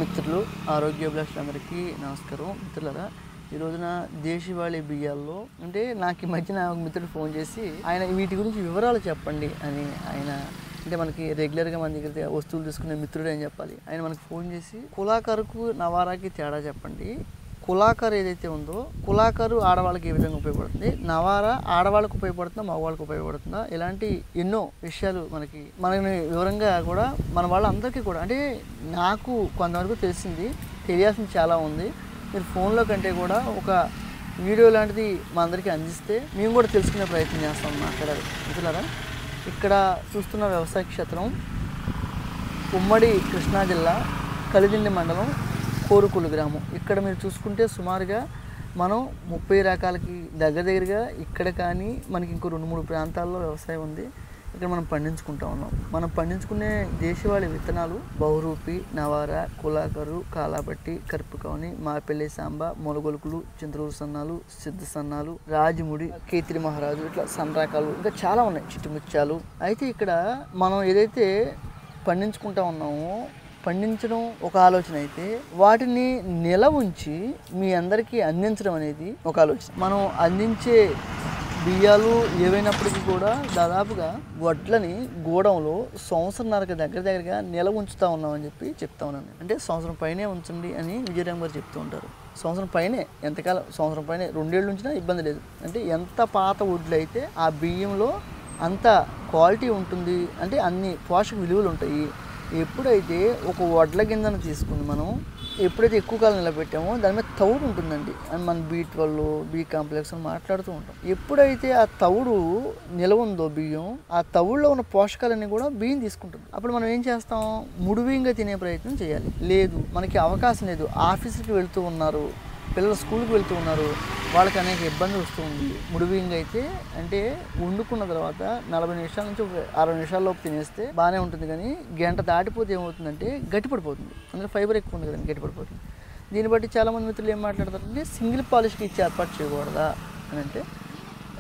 మిత్రులు ఆరోగ్యాభిలాషులందరికీ నమస్కారం. మిత్రులారా, ఈ రోజున దేశవాళీ బియ్యాల్లో అంటే నాకు ఈ మధ్యన ఒక మిత్రుడు ఫోన్ చేసి ఆయన వీటి గురించి వివరాలు చెప్పండి అని ఆయన అంటే మనకి రెగ్యులర్గా మన దగ్గర వస్తువులు తీసుకునే మిత్రుడు అని చెప్పాలి. ఆయన మనకు ఫోన్ చేసి కులాకరుకు నవారాకి తేడా చెప్పండి, కులాకర్ ఏదైతే ఉందో కులాకరు ఆడవాళ్ళకి ఏ విధంగా ఉపయోగపడుతుంది, నవారా ఆడవాళ్ళకు ఉపయోగపడుతుందా మగవాళ్ళకు ఉపయోగపడుతుందా, ఇలాంటి ఎన్నో విషయాలు మనకి వివరంగా కూడా మన వాళ్ళందరికీ కూడా అంటే నాకు కొంతవరకు తెలిసింది, తెలియాల్సింది చాలా ఉంది. మీరు ఫోన్లో కంటే కూడా ఒక వీడియో లాంటిది మా అందరికీ అందిస్తే మేము కూడా తెలుసుకునే ప్రయత్నం చేస్తాం. మాట్లాడాలి మిత్రులారా, ఇక్కడ చూస్తున్న వ్యవసాయ క్షేత్రం ఉమ్మడి కృష్ణా జిల్లా కలిదిండి మండలం కోరుకులు గ్రామం. ఇక్కడ మీరు చూసుకుంటే సుమారుగా మనం 30 రకాలకి దగ్గరగా ఇక్కడ కానీ మనకి ఇంకో 2-3 ప్రాంతాల్లో వ్యవసాయం ఉంది. ఇక్కడ మనం పండించుకుంటా ఉన్నాం. మనం పండించుకునే దేశవాళీ విత్తనాలు బహురూపి, నవారా, కులాకరు, కాలాబట్టి, కరుపుకౌని, మాపెల్లి సాంబ, మొలగొలుకులు, చింతలూరు సన్నాలు, సిద్ధ సన్నాలు, రాజముడి, కేతిరి మహారాజు, ఇట్లా సన్న రకాలు ఇంకా చాలా ఉన్నాయి, చిట్టుముత్యాలు. అయితే ఇక్కడ మనం ఏదైతే పండించుకుంటా ఉన్నామో పండించడం ఒక ఆలోచన అయితే వాటిని నిల ఉంచి మీ అందరికీ అందించడం అనేది ఒక ఆలోచన. మనం అందించే బియ్యాలు ఏవైనప్పటికీ కూడా దాదాపుగా వడ్లని గోడంలో సంవత్సరంన్నరకు దగ్గరగా నిల ఉంచుతూ ఉన్నామని చెప్తా ఉన్నాను. అంటే సంవత్సరం పైనే ఉంచండి అని విజయరామ్ గారు చెప్తూ ఉంటారు. సంవత్సరం పైనే, ఎంతకాలం సంవత్సరం పైనే, 2 ఏళ్ళు ఉంచినా ఇబ్బంది లేదు. అంటే ఎంత పాత వడ్లు అయితే ఆ బియ్యంలో అంత క్వాలిటీ ఉంటుంది, అంటే అన్ని పోషక విలువలు ఉంటాయి. ఎప్పుడైతే ఒక వడ్ల గింజను తీసుకుని మనం ఎప్పుడైతే ఎక్కువ కాలం నిలబెట్టామో దాని మీద తౌడు ఉంటుందండి అని మనం B12 B కాంప్లెక్స్ అని మాట్లాడుతూ ఉంటాం. ఎప్పుడైతే ఆ తౌడు నిలవ ఉందో బియ్యం, ఆ తౌడులో ఉన్న పోషకాలన్నీ కూడా బియ్యం తీసుకుంటుంది. అప్పుడు మనం ఏం చేస్తాం, ముడిబియ్యంగా తినే ప్రయత్నం చేయాలి. లేదు, మనకి అవకాశం లేదు, ఆఫీసుకి వెళ్తూ ఉన్నారు, పిల్లలు స్కూల్కి వెళ్తూ ఉన్నారు, వాళ్ళకి అనేక ఇబ్బంది వస్తుంది. ముడిబియ్యంగా అయితే అంటే వండుకున్న తర్వాత 40 నిమిషాల నుంచి 60 నిమిషాల్లోపు తినేస్తే బాగానే ఉంటుంది. కానీ గంట దాటిపోతే ఏమవుతుందంటే గట్టిపడిపోతుంది. అందులో ఫైబర్ ఎక్కువ ఉంది కదండి, గట్టిపడిపోతుంది. దీన్ని బట్టి చాలామంది మిత్రులు ఏం మాట్లాడతారంటే సింగిల్ పాలిష్కి ఇచ్చి ఏర్పాటు చేయకూడదా అని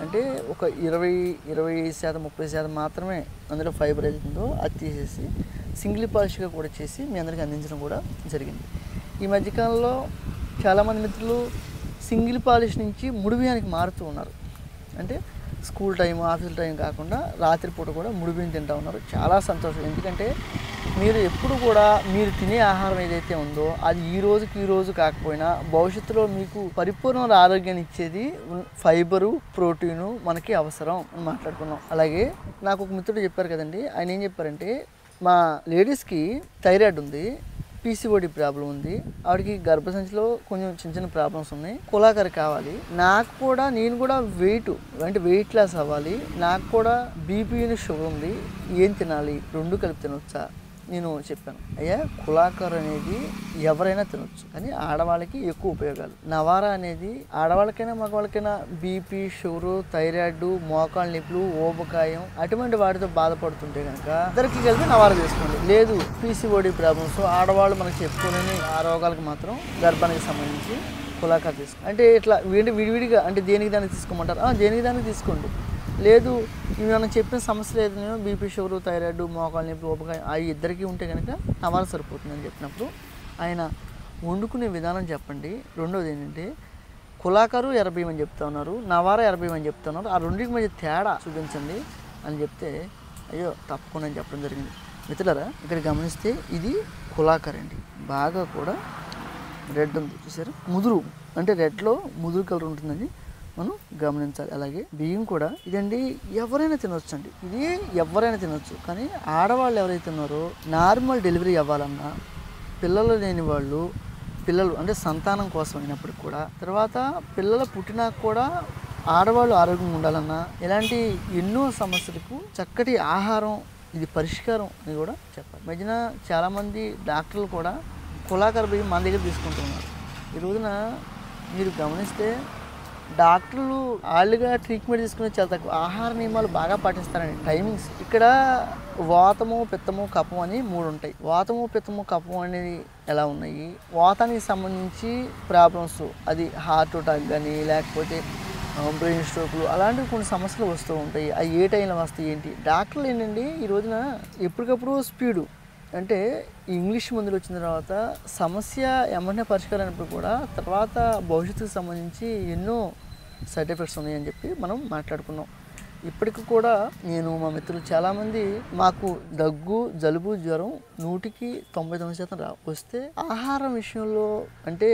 అంటే ఒక 20-25% 30% మాత్రమే అందులో ఫైబర్ అవుతుందో అది తీసేసి సింగిల్ పాలిష్గా కూడా చేసి మీ అందరికీ అందించడం కూడా జరిగింది. ఈ మధ్యకాలంలో చాలామంది మిత్రులు సింగిల్ పాలిష్ నుంచి ముడిబియ్యానికి మారుతూ ఉన్నారు. అంటే స్కూల్ టైం, ఆఫీస్ టైం కాకుండా రాత్రిపూట కూడా ముడిబియ్యం తింటూ ఉన్నారు. చాలా సంతోషం. ఎందుకంటే మీరు ఎప్పుడు కూడా మీరు తినే ఆహారం ఏదైతే ఉందో అది ఈ రోజు కాకపోయినా భవిష్యత్తులో మీకు పరిపూర్ణమైన ఆరోగ్యాన్ని ఇచ్చేది ఫైబరు, ప్రోటీను మనకి అవసరం అని మాట్లాడుకున్నాం. అలాగే నాకు ఒక మిత్రుడు చెప్పారు కదండి, ఆయన ఏం చెప్పారంటే మా లేడీస్కి థైరాయిడ్ ఉంది, PCOD ప్రాబ్లం ఉంది, ఆవిడకి గర్భసంచిలో కొంచెం చిన్న ప్రాబ్లమ్స్ ఉన్నాయి, కులాకరి కావాలి, నేను కూడా వెయిట్ లాస్ అవ్వాలి, నాకు కూడా BP షుగర్ ఉంది, ఏం తినాలి, 2 కలిపి తినొచ్చా? నేను చెప్పాను, అయ్యా కులాకర్ అనేది ఎవరైనా తినొచ్చు, కానీ ఆడవాళ్ళకి ఎక్కువ ఉపయోగాలు. నవారా అనేది ఆడవాళ్ళకైనా మగవాళ్ళకైనా BP, షుగరు, థైరాయిడ్, మోకాళ్ళ నొప్పులు, ఊబకాయం అటువంటి వాటితో బాధపడుతుంటే కనుక ఇద్దరికి కలిపి నవారా తీసుకోండి. లేదు PCOD ప్రాబ్లమ్స్ ఆడవాళ్ళు మనకు చెప్పుకోలేని ఆ రోగాలకు మాత్రం గర్భానికి సంబంధించి కులాకర్ తీసుకోండి. అంటే ఇట్లా విడివిడిగా అంటే దేనికి దానికి తీసుకోమంటారు, దేనికి దానికి తీసుకోండి. లేదు ఇవి మనం చెప్పిన సమస్యలు ఏదైనా BP, షుగర్, థైరాయిడ్, మోకాళ్ళ నొప్పి, ఊబకాయం అవి ఇద్దరికి ఉంటే కనుక నవారా సరిపోతుందని చెప్పినప్పుడు ఆయన వండుకునే విధానం చెప్పండి. రెండోది ఏంటంటే కులాకరు ఎర్రబియ్యం అని చెప్తా ఉన్నారు, నవారా ఎర్రబియ్యం అని చెప్తా ఉన్నారు, ఆ రెండింటికి మధ్య తేడా చూపించండి అని చెప్తే అయ్యో తప్పకుండా అని చెప్పడం జరిగింది. మిత్రులారా, ఇక్కడ గమనిస్తే ఇది కులాకర్ అండి, బాగా కూడా రెడ్ ఉంది చూసారు, ముదురు అంటే రెడ్లో ముదురు కలర్ ఉంటుందని మనం గమనించాలి. అలాగే బియ్యం కూడా ఇదండి ఎవరైనా తినొచ్చు అండి, ఇది ఎవరైనా తినొచ్చు. కానీ ఆడవాళ్ళు ఎవరైతే ఉన్నారో నార్మల్ డెలివరీ అవ్వాలన్నా, పిల్లలు లేని వాళ్ళు, పిల్లలు అంటే సంతానం కోసం అయినప్పటికి కూడా, తర్వాత పిల్లలు పుట్టినాక కూడా ఆడవాళ్ళు ఆరోగ్యంగా ఉండాలన్నా, ఇలాంటి ఎన్నో సమస్యలకు చక్కటి ఆహారం ఇది పరిష్కారం అని కూడా చెప్పాలి. మధ్యన చాలామంది డాక్టర్లు కూడా కులాకర్ బియ్యం మన దగ్గర తీసుకుంటున్నారు. ఈ రోజున మీరు గమనిస్తే డాక్టర్లు వాళ్ళుగా ట్రీట్మెంట్ తీసుకునే చాలా తక్కువ, ఆహార నియమాలు బాగా పాటిస్తారండి, టైమింగ్స్. ఇక్కడ వాతము, పిత్తము, కఫం అని 3 ఉంటాయి. వాతము, పిత్తము, కఫం అనేది ఎలా ఉన్నాయి, వాతానికి సంబంధించి ప్రాబ్లమ్స్, అది హార్ట్ అటాక్ కానీ లేకపోతే బ్రెయిన్ స్ట్రోక్లు అలాంటివి కొన్ని సమస్యలు వస్తూ ఉంటాయి. అవి ఏ టైంలో వస్తాయి ఏంటి, డాక్టర్లు ఏంటండి ఈ రోజున ఎప్పటికప్పుడు అంటే ఇంగ్లీష్ మందులు వచ్చిన తర్వాత సమస్య ఎమ్మటనే పరిష్కారం అయినప్పుడు కూడా తర్వాత భవిష్యత్తుకు సంబంధించి ఎన్నో సైడ్ ఎఫెక్ట్స్ ఉన్నాయని చెప్పి మనం మాట్లాడుకున్నాం. ఇప్పటికి కూడా నేను మా మిత్రులు చాలామంది మాకు దగ్గు జలుబు జ్వరం 99% వస్తే ఆహారం విషయంలో అంటే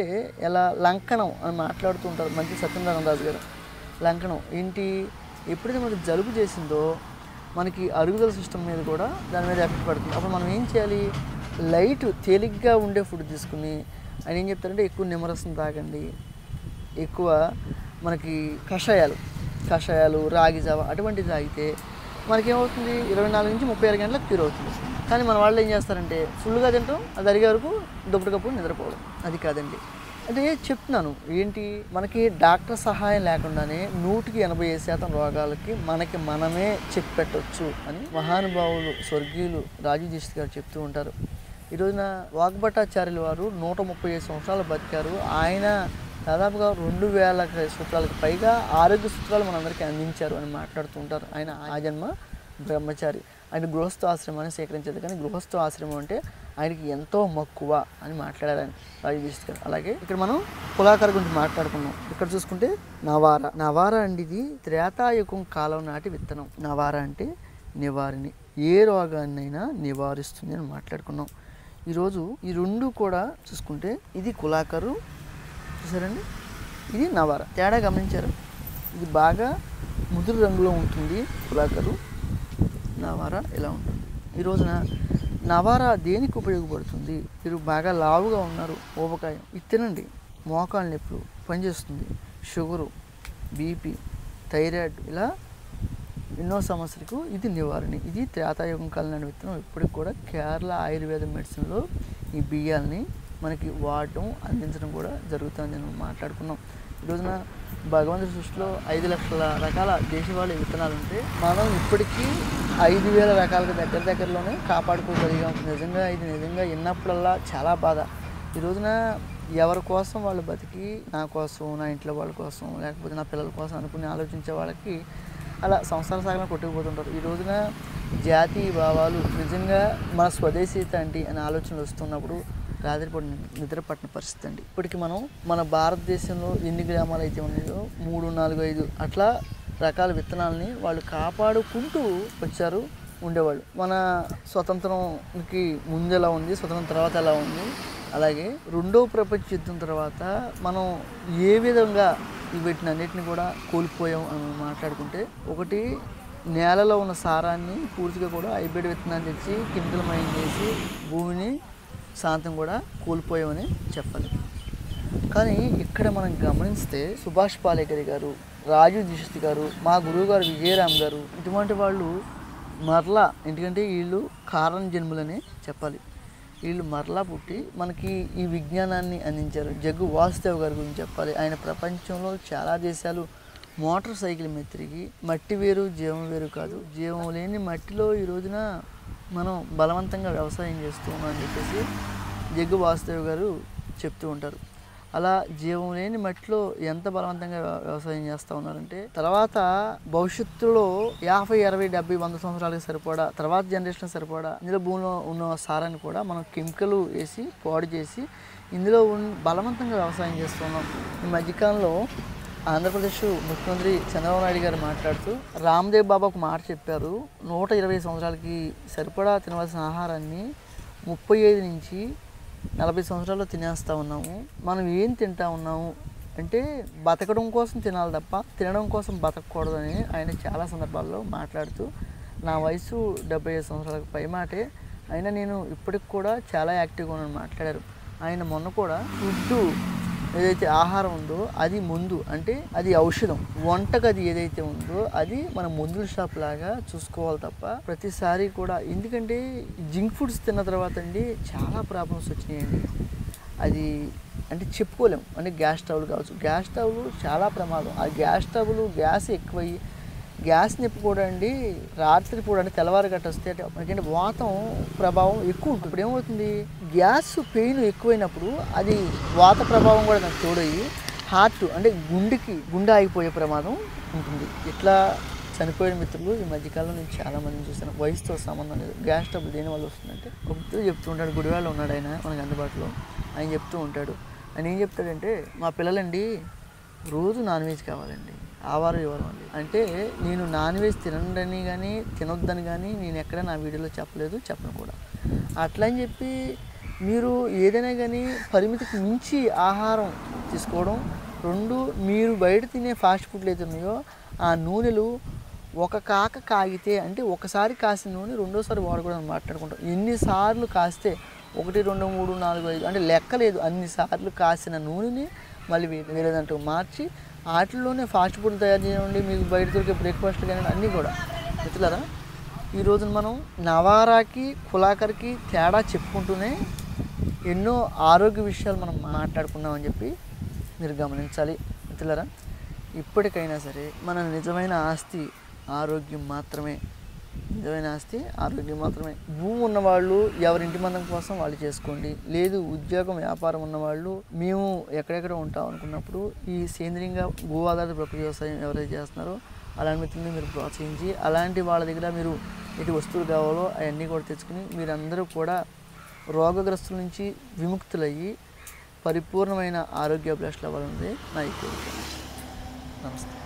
ఎలా లంకనం అని మాట్లాడుతూ ఉంటారు మంచి సత్యనారాయణ రాజు గారు. లంకనం ఏంటి, ఎప్పుడైతే మనకి జలుబు చేసిందో మనకి అరుగుదల సిస్టమ్ మీద కూడా దాని మీద ఎఫెక్ట్ పడుతుంది. అప్పుడు మనం ఏం చేయాలి, లైట్ తేలిగ్గా ఉండే ఫుడ్ తీసుకుని ఆయన ఏం చెప్తారంటే ఎక్కువ నిమ్మరసం తాగండి, ఎక్కువ మనకి కషాయాలు రాగి జావ అటువంటిది తాగితే మనకేమవుతుంది 24 నుంచి 36 గంటలకు క్యూర్ అవుతుంది. కానీ మన వాళ్ళు ఏం చేస్తారంటే ఫుల్గా తింటాం, అది అరిగే వరకు దుప్పటికప్పుడు నిద్రపోవడం. అది కాదండి. అంటే చెప్తున్నాను ఏంటి, మనకి డాక్టర్ సహాయం లేకుండానే 180% రోగాలకి మనమే చెక్ పెట్టవచ్చు అని మహానుభావులు స్వర్గీయులు రాజు దీక్షిత్ గారు చెప్తూ ఉంటారు. ఈ రోజున వాగ్భటాచార్యుల వారు 135 సంవత్సరాలు బతికారు. ఆయన దాదాపుగా 2000 సూత్రాలకు పైగా ఆరోగ్య సూత్రాలు మనందరికీ అందించారు అని మాట్లాడుతూ ఉంటారు. ఆయన ఆ జన్మ బ్రహ్మచారి, ఆయన గృహస్థ ఆశ్రమాన్ని స్వీకరించేది. కానీ గృహస్థ ఆశ్రమం అంటే ఆయనకి ఎంతో మక్కువ అని మాట్లాడారు ఆయన రాజు దీక్షిత్ గారు. అలాగే ఇక్కడ మనం కులాకర గురించి మాట్లాడుకున్నాం. ఇక్కడ చూసుకుంటే నవార అండి, ఇది త్రేతాయుగం కాలం నాటి విత్తనం. నవార అంటే నివారిణి, ఏ రోగాన్నైనా నివారిస్తుంది అని మాట్లాడుకున్నాం. ఈరోజు ఈ రెండు కూడా చూసుకుంటే ఇది కులాకరు చూసారండి, ఇది నవార. తేడా గమనించారు, ఇది బాగా ముదురు రంగులో ఉంటుంది కులాకరు, నవార ఇలా ఉంటుంది. ఈ రోజున నవార దేనికి ఉపయోగపడుతుంది, మీరు బాగా లావుగా ఉన్నారు, ఊబకాయం ఇది తినండి, మోకాళ్ళ నొప్పులు పనిచేస్తుంది, షుగరు, బీపీ, థైరాయిడ్ ఇలా ఎన్నో సమస్యలకు ఇది నివారణ. ఇది త్రేతాయుగం కాలం నాటి విత్తనం. ఇప్పటికి కూడా కేరళ ఆయుర్వేద మెడిసిన్లో ఈ బియ్యాలని మనకి వాడటం అందించడం కూడా జరుగుతుంది నేను మాట్లాడుకున్నాం. ఈ రోజున భగవంతుడి సృష్టిలో 5 లక్షల రకాల దేశవాళీ విత్తనాలు ఉంటే మనం ఇప్పటికీ 5000 రకాలకు దగ్గరలోనే కాపాడుకోగలిగాం. నిజంగా విన్నప్పుడల్లా చాలా బాధ. ఈ రోజున ఎవరి కోసం వాళ్ళు బతికి నా కోసం, నా ఇంట్లో వాళ్ళ కోసం, లేకపోతే నా పిల్లల కోసం అనుకుని ఆలోచించే వాళ్ళకి అలా సంసార సాగరం కొట్టుకుపోతుంటారు. ఈ రోజున జాతీయ భావాలు నిజంగా మన స్వదేశీయత అంటే అనే ఆలోచనలు వస్తున్నప్పుడు రాత్రిపూట నిద్ర పట్టిన పరిస్థితి అండి. ఇప్పటికి మనం మన భారతదేశంలో ఎన్ని గ్రామాలు అయితే ఉన్నాయో 3, 4, 5 అట్లా రకాల విత్తనాలని వాళ్ళు కాపాడుకుంటూ వచ్చారు, ఉండేవాళ్ళు. మన స్వతంత్రంకి ముందు ఎలా ఉంది, స్వతంత్రం తర్వాత ఎలా ఉంది, అలాగే రెండో ప్రపంచ యుద్ధం తర్వాత మనం ఏ విధంగా వీటిని అన్నిటిని కూడా కోల్పోయాం అని మాట్లాడుకుంటే, ఒకటి నేలలో ఉన్న సారాన్ని పూర్తిగా కూడా హైబ్రిడ్ విత్తనాన్ని తెచ్చి కెమికల్ మైన్ చేసి భూమిని శాంతం కూడా కోల్పోయామని చెప్పాలి. కానీ ఇక్కడ మనం గమనిస్తే సుభాష్ పాలేకర్ గారు, రాజు దీక్షిత్ గారు, మా గురువు గారు విజయరామ్ గారు, ఇటువంటి వాళ్ళు మరలా, ఎందుకంటే వీళ్ళు కారణ జన్ములనే చెప్పాలి, వీళ్ళు మరలా పుట్టి మనకి ఈ విజ్ఞానాన్ని అందించారు. జగ్గు వాసుదేవ్ గారి గురించి చెప్పాలి. ఆయన ప్రపంచంలో చాలా దేశాలు మోటార్ సైకిల్ మీద తిరిగి మట్టి వేరు జీవం వేరు కాదు, జీవం లేని మట్టిలో ఈ రోజున మనం బలవంతంగా వ్యవసాయం చేస్తూ ఉన్నాం అని చెప్పేసి జగ్గు వాసుదేవ్ గారు చెప్తూ ఉంటారు. అలా జీవం లేని మట్టిలో ఎంత బలవంతంగా వ్యవసాయం చేస్తూ ఉన్నారంటే తర్వాత భవిష్యత్తులో 50, 60, 70, 100 సంవత్సరాలకు సరిపడా తర్వాత జనరేషన్ సరిపడా ఇందులో భూమిలో ఉన్న సారాన్ని కూడా మనం కెమికల్ వేసి పాడు చేసి ఇందులో బలవంతంగా వ్యవసాయం చేస్తున్నాం. ఈ మధ్యకాలంలో ఆంధ్రప్రదేశ్ ముఖ్యమంత్రి చంద్రబాబు నాయుడు గారు మాట్లాడుతూ రామ్దేవ్ బాబా ఒక మాట చెప్పారు, 120 సంవత్సరాలకి సరిపడా తినవలసిన ఆహారాన్ని 35 నుంచి 40 సంవత్సరాల్లో తినేస్తూ ఉన్నాము. మనం ఏం తింటా ఉన్నాము అంటే బతకడం కోసం తినాలి తప్ప తినడం కోసం బతకూడదని ఆయన చాలా సందర్భాల్లో మాట్లాడుతూ, నా వయసు 75 సంవత్సరాలకు పై మాటే అయినా నేను ఇప్పటికి కూడా చాలా యాక్టివ్గా ఉన్నాను మాట్లాడారు. ఆయన మొన్న కూడా ఫుడ్డు ఏదైతే ఆహారం ఉందో అది ముందు అంటే అది ఔషధం, వంటగది ఏదైతే ఉందో అది మన మందుల షాప్ లాగా చూసుకోవాలి తప్ప ప్రతిసారి కూడా, ఎందుకంటే జంక్ ఫుడ్స్ తిన్న తర్వాత అండి చాలా ప్రాబ్లమ్స్ వచ్చినాయండి. అది అంటే చెప్పుకోలేము. అంటే గ్యాస్ స్టవ్లు కావచ్చు, గ్యాస్ స్టవ్లు చాలా ప్రమాదం. ఆ గ్యాస్ స్టవ్లు గ్యాస్ ఎక్కువయ్యి గ్యాస్ నొప్పి కూడా అండి రాత్రిపూట అంటే తెల్లవారు గట్ట వస్తే ఎందుకంటే వాతం ప్రభావం ఎక్కువ ఉంటుంది. ఇప్పుడు ఏమవుతుంది, గ్యాస్ పెయిన్ ఎక్కువైనప్పుడు అది వాత ప్రభావం కూడా నాకు తోడయ్యి హార్ట్ అంటే గుండె ఆగిపోయే ప్రమాదం ఉంటుంది. ఇట్లా చనిపోయిన మిత్రులు ఈ మధ్యకాలంలో నేను చాలామందిని చూశాను. వయసుతో సంబంధం లేదు. గ్యాస్ ట్రబుల్ దేనివల్ల వస్తుందంటే ఒక మిత్రుడు చెప్తూ ఉంటాడు. గుడివాడలో ఉన్నాడు ఆయన, మనకు అందుబాటులో. ఆయన చెప్తూ ఉంటాడు. ఆయన ఏం చెప్తాడంటే, మా పిల్లలండి రోజు నాన్ వెజ్ కావాలండి, ఆవారం ఇవ్వరం అండి. అంటే నేను నాన్ వెజ్ తినండి కానీ తినొద్దని కానీ నేను ఎక్కడ నా వీడియోలో చెప్పలేదు, చెప్పను కూడా. అట్లా అని చెప్పి మీరు ఏదైనా కానీ పరిమితికి మించి ఆహారం తీసుకోవడం. 2, మీరు బయట తినే ఫాస్ట్ ఫుడ్లు అయితే ఉన్నాయో ఆ నూనెలు ఒక కాగితే అంటే ఒకసారి కాసిన నూనె రెండోసారి వాడకూడదని మాట్లాడుకుంటాం. ఎన్నిసార్లు కాస్తే 1, 2, 3, 4, 5 అంటే లెక్కలేదు. అన్నిసార్లు కాసిన నూనెని మళ్ళీ వేరే దాంట్లో మార్చి వాటిల్లోనే ఫాస్ట్ ఫుడ్ తయారు చేయండి. మీకు బయట దొరికే బ్రేక్ఫాస్ట్ కానీ అన్నీ కూడా. మిత్రులారా, ఈ రోజున మనం నవారాకి కులాకర్కి తేడా చెప్పుకుంటూనే ఎన్నో ఆరోగ్య విషయాలు మనం మాట్లాడుకున్నామని చెప్పి మీరు గమనించాలి. మిత్రులారా, ఇప్పటికైనా సరే మన నిజమైన ఆస్తి ఆరోగ్యం మాత్రమే. నిజమైన ఆస్తి ఆరోగ్యం మాత్రమే. భూమి ఉన్నవాళ్ళు ఎవరింటి మందం కోసం వాళ్ళు చేసుకోండి. లేదు ఉద్యోగం వ్యాపారం ఉన్నవాళ్ళు మేము ఎక్కడెక్కడ ఉంటాం అనుకున్నప్పుడు ఈ సేంద్రీయంగా భూ ఆధారిత ప్రకృతి వ్యవసాయం ఎవరైతే చేస్తున్నారో అలాంటి మిత్రులని మీరు ప్రోత్సహించి అలాంటి వాళ్ళ దగ్గర మీరు ఎటు వస్తువులు కావాలో అవన్నీ కూడా తెచ్చుకుని మీరందరూ కూడా రోగగ్రస్తుల నుంచి విముక్తులయ్యి పరిపూర్ణమైన ఆరోగ్యాభిలాషలు అవ్వాలన్నదే నా ఈ కోరిక. నమస్తే.